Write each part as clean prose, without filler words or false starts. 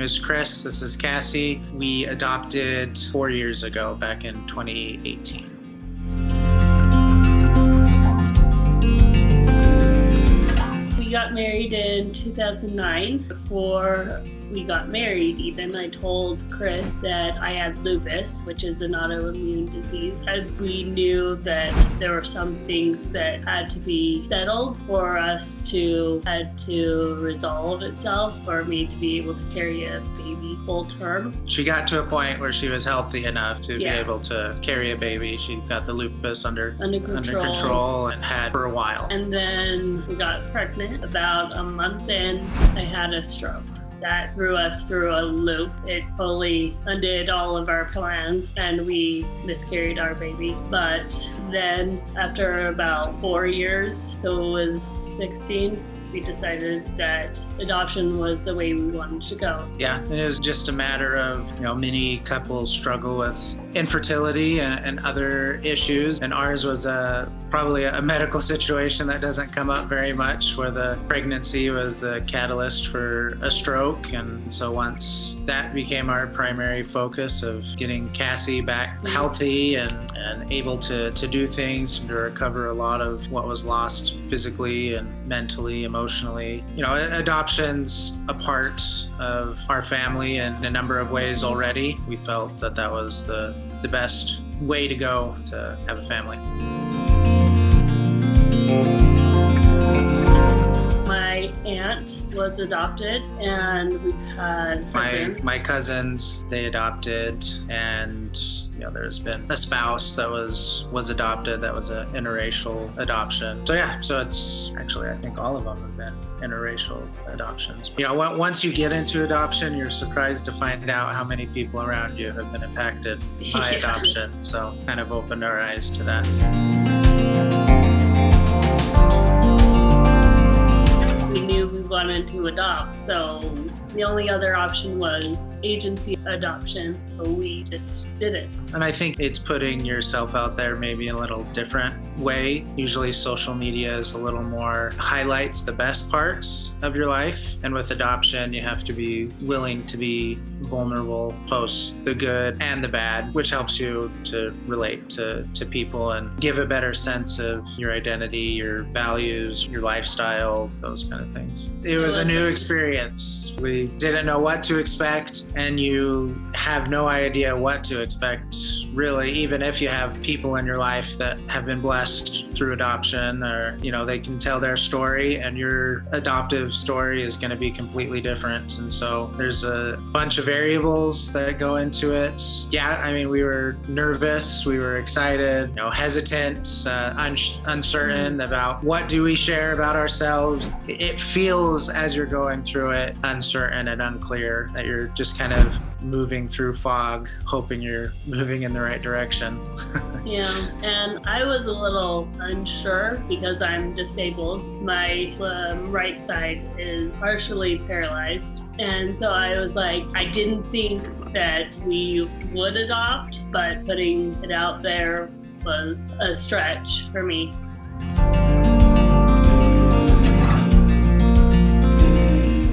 is Chris. This is Cassie. We adopted 4 years ago, back in 2018. We got married in 2009. Before we got married, even, I told Chris that I had lupus, which is an autoimmune disease. And we knew that there were some things that had to be settled for us had to resolve itself for me to be able to carry a baby full term. She got to a point where she was healthy enough to be able to carry a baby. She got the lupus under control and had for a while. And then we got pregnant. About a month in, I had a stroke. That threw us through a loop. It totally undid all of our plans and we miscarried our baby. But then after about 4 years, so it was 16, we decided that adoption was the way we wanted to go. Yeah, it is just a matter of, many couples struggle with infertility and other issues. And ours was probably a medical situation that doesn't come up very much, where the pregnancy was the catalyst for a stroke. And so once that became our primary focus of getting Cassie back healthy and able to do things, to recover a lot of what was lost physically and mentally, emotionally. Adoption's a part of our family in a number of ways already. We felt that was the best way to go to have a family. My aunt was adopted, and we've had cousins. My cousins, they adopted, and there's been a spouse that was adopted. That was an interracial adoption. So it's actually, I think all of them have been interracial adoptions. Once you get into adoption, you're surprised to find out how many people around you have been impacted by adoption. So kind of opened our eyes to that. We knew we wanted to adopt, so the only other option was agency adoption, so we just did it. And I think it's putting yourself out there maybe in a little different way. Usually social media is a little more highlights the best parts of your life. And with adoption, you have to be willing to be vulnerable, post the good and the bad, which helps you to relate to people and give a better sense of your identity, your values, your lifestyle, those kind of things. It was a new experience. We didn't know what to expect, and you have no idea what to expect, really, even if you have people in your life that have been blessed through adoption, or they can tell their story, and your adoptive story is going to be completely different. And so there's a bunch of variables that go into it. We were nervous, we were excited, hesitant, uncertain about what do we share about ourselves. It feels, as you're going through it, uncertain and unclear, that you're just kind of moving through fog, hoping you're moving in the right direction. Yeah, and I was a little unsure because I'm disabled. My right side is partially paralyzed. And so I was like, I didn't think that we would adopt, but putting it out there was a stretch for me.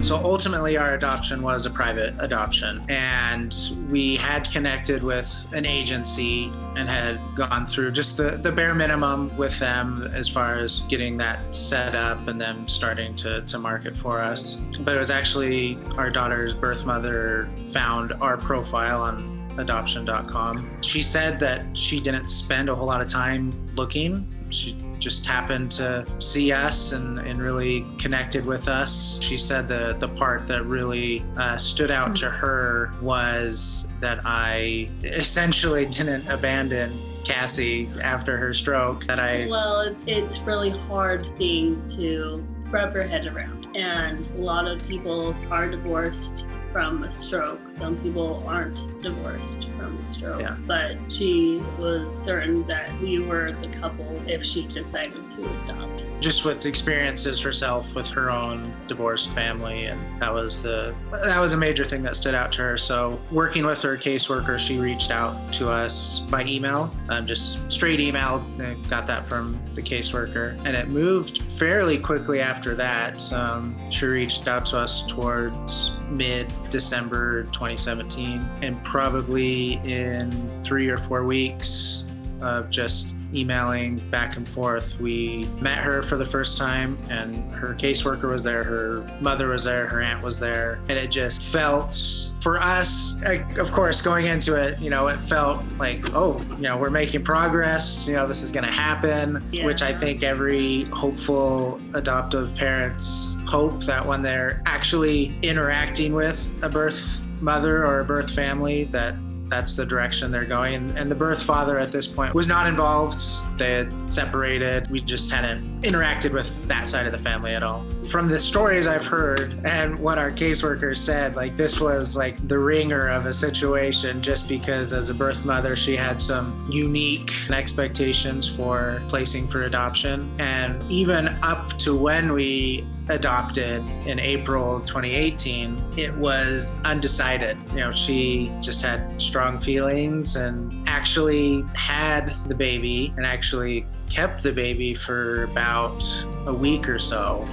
So ultimately, our adoption was a private adoption, and we had connected with an agency and had gone through just the bare minimum with them as far as getting that set up and them starting to market for us. But it was actually our daughter's birth mother found our profile on Adoption.com. She said that she didn't spend a whole lot of time looking. She just happened to see us and really connected with us. She said the part that really stood out to her was that I essentially didn't abandon Cassie after her stroke. Well, it's really hard thing to wrap your head around. And a lot of people are divorced from a stroke. Some people aren't divorced from a stroke, but she was certain that we were the couple if she decided to adopt. Just with experiences herself with her own divorced family, and that was a major thing that stood out to her. So working with her caseworker, she reached out to us by email, just straight email. Got that from the caseworker, and it moved fairly quickly after that. She reached out to us towards mid-December 2017. And probably in 3 or 4 weeks of just emailing back and forth, we met her for the first time, and her caseworker was there, her mother was there, her aunt was there, and it just felt, for us, of course, going into it, it felt like, oh, we're making progress, this is going to happen, which I think every hopeful adoptive parents hope, that when they're actually interacting with a birth mother or a birth family, that's the direction they're going. And the birth father at this point was not involved. They had separated. We just hadn't interacted with that side of the family at all. From the stories I've heard and what our caseworker said, this was the ringer of a situation, just because as a birth mother, she had some unique expectations for placing for adoption. And even up to when we adopted in April 2018, it was undecided. She just had strong feelings and actually had the baby and actually kept the baby for about a week or so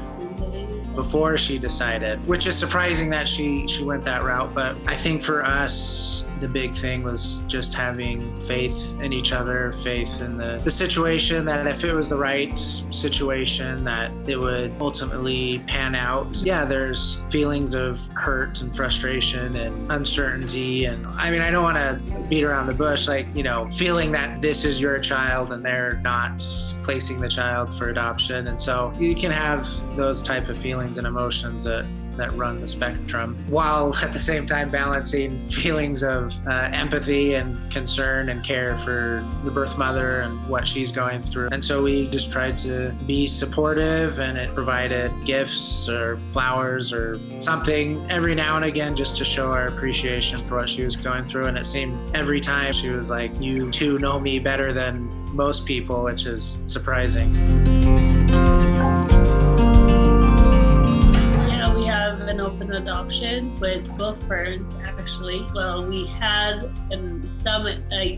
before she decided, which is surprising that she went that route. But I think for us, the big thing was just having faith in each other, faith in the situation, that if it was the right situation, that it would ultimately pan out. Yeah, there's feelings of hurt and frustration and uncertainty. And I don't want to beat around the bush, feeling that this is your child and they're not placing the child for adoption. And so you can have those type of feelings and emotions that run the spectrum, while at the same time balancing feelings of empathy and concern and care for the birth mother and what she's going through. And so we just tried to be supportive, and it provided gifts or flowers or something every now and again, just to show our appreciation for what she was going through. And it seemed every time she was like, "You two know me better than most people," which is surprising. An open adoption with both parents, actually. Well, we had a semi-open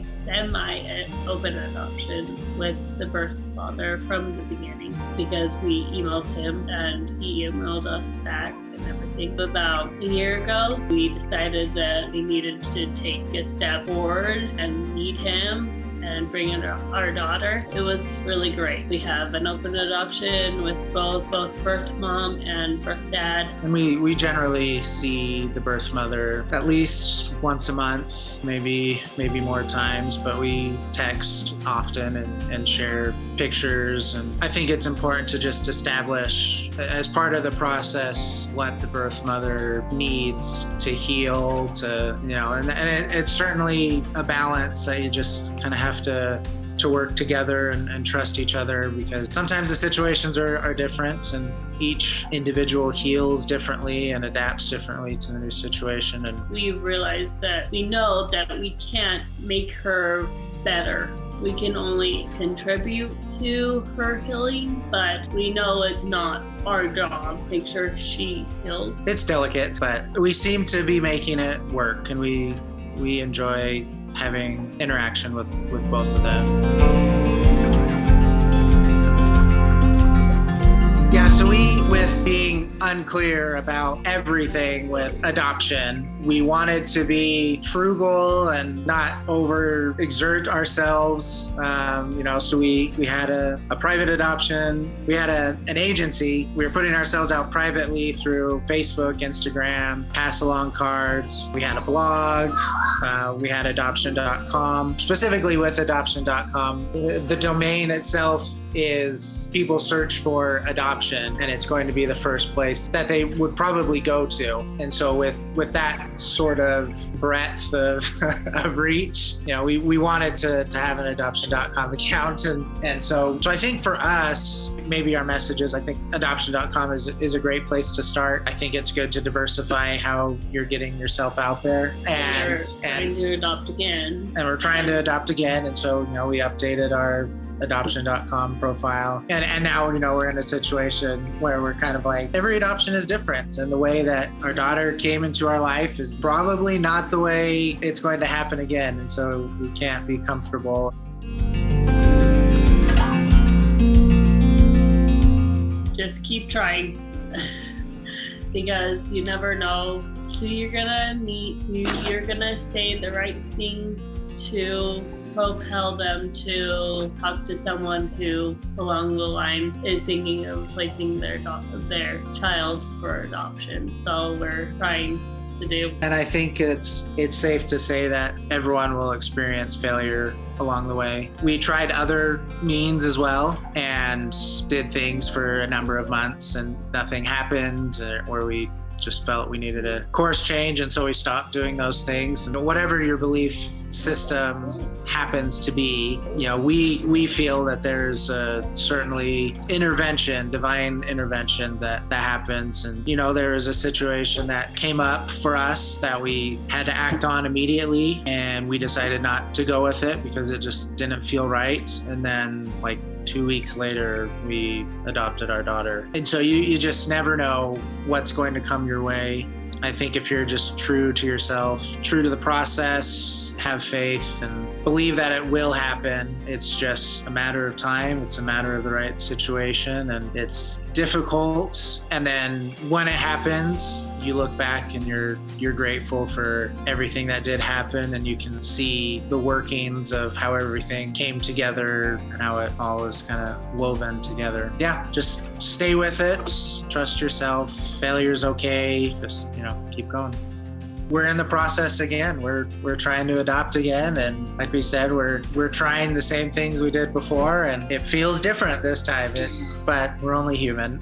adoption with the birth father from the beginning, because we emailed him and he emailed us back and everything. About a year ago, we decided that we needed to take a step forward and meet him and bring in our daughter. It was really great. We have an open adoption with both birth mom and birth dad. And we generally see the birth mother at least once a month, maybe more times, but we text often and share pictures. And I think it's important to just establish, as part of the process, what the birth mother needs to heal, and it's certainly a balance that you just kind of have to work together and trust each other, because sometimes the situations are different, and each individual heals differently and adapts differently to the new situation. And we realized that we know that we can't make her better. We can only contribute to her healing, but we know it's not our job to make sure she heals. It's delicate, but we seem to be making it work, and we enjoy having interaction with both of them. Yeah, so with being unclear about everything with adoption, we wanted to be frugal and not overexert ourselves. So we had a private adoption. We had an agency. We were putting ourselves out privately through Facebook, Instagram, pass along cards. We had a blog. We had Adoption.com. Specifically with Adoption.com, the domain itself is people search for adoption, and it's going to be the first place that they would probably go to. And so with that sort of breadth of reach, we wanted to have an Adoption.com account. And so I think for us, maybe our messages, I think Adoption.com is a great place to start. I think it's good to diversify how you're getting yourself out there. And trying to adopt again. And we're trying to adopt again. And so, we updated our Adoption.com profile. And now, we're in a situation where we're kind of like, every adoption is different. And the way that our daughter came into our life is probably not the way it's going to happen again. And so we can't be comfortable. Just keep trying, because you never know who you're gonna meet, who you're gonna say the right thing to propel them to talk to someone who along the line is thinking of placing their child for adoption. So we're trying to do. And I think it's safe to say that everyone will experience failure along the way. We tried other means as well and did things for a number of months and nothing happened, or we just felt we needed a course change, and so we stopped doing those things. And whatever your belief system happens to be, we feel that there's certainly divine intervention that happens. And there was a situation that came up for us that we had to act on immediately, and we decided not to go with it because it just didn't feel right. And then 2 weeks later, we adopted our daughter. And so you just never know what's going to come your way. I think if you're just true to yourself, true to the process, have faith and believe that it will happen. It's just a matter of time. It's a matter of the right situation, and it's difficult. And then when it happens, you look back and you're grateful for everything that did happen, and you can see the workings of how everything came together and how it all is kind of woven together. Yeah, just stay with it. Trust yourself. Failure's okay. Just, keep going. We're in the process again. We're trying to adopt again, and like we said, we're trying the same things we did before, and it feels different this time. But we're only human.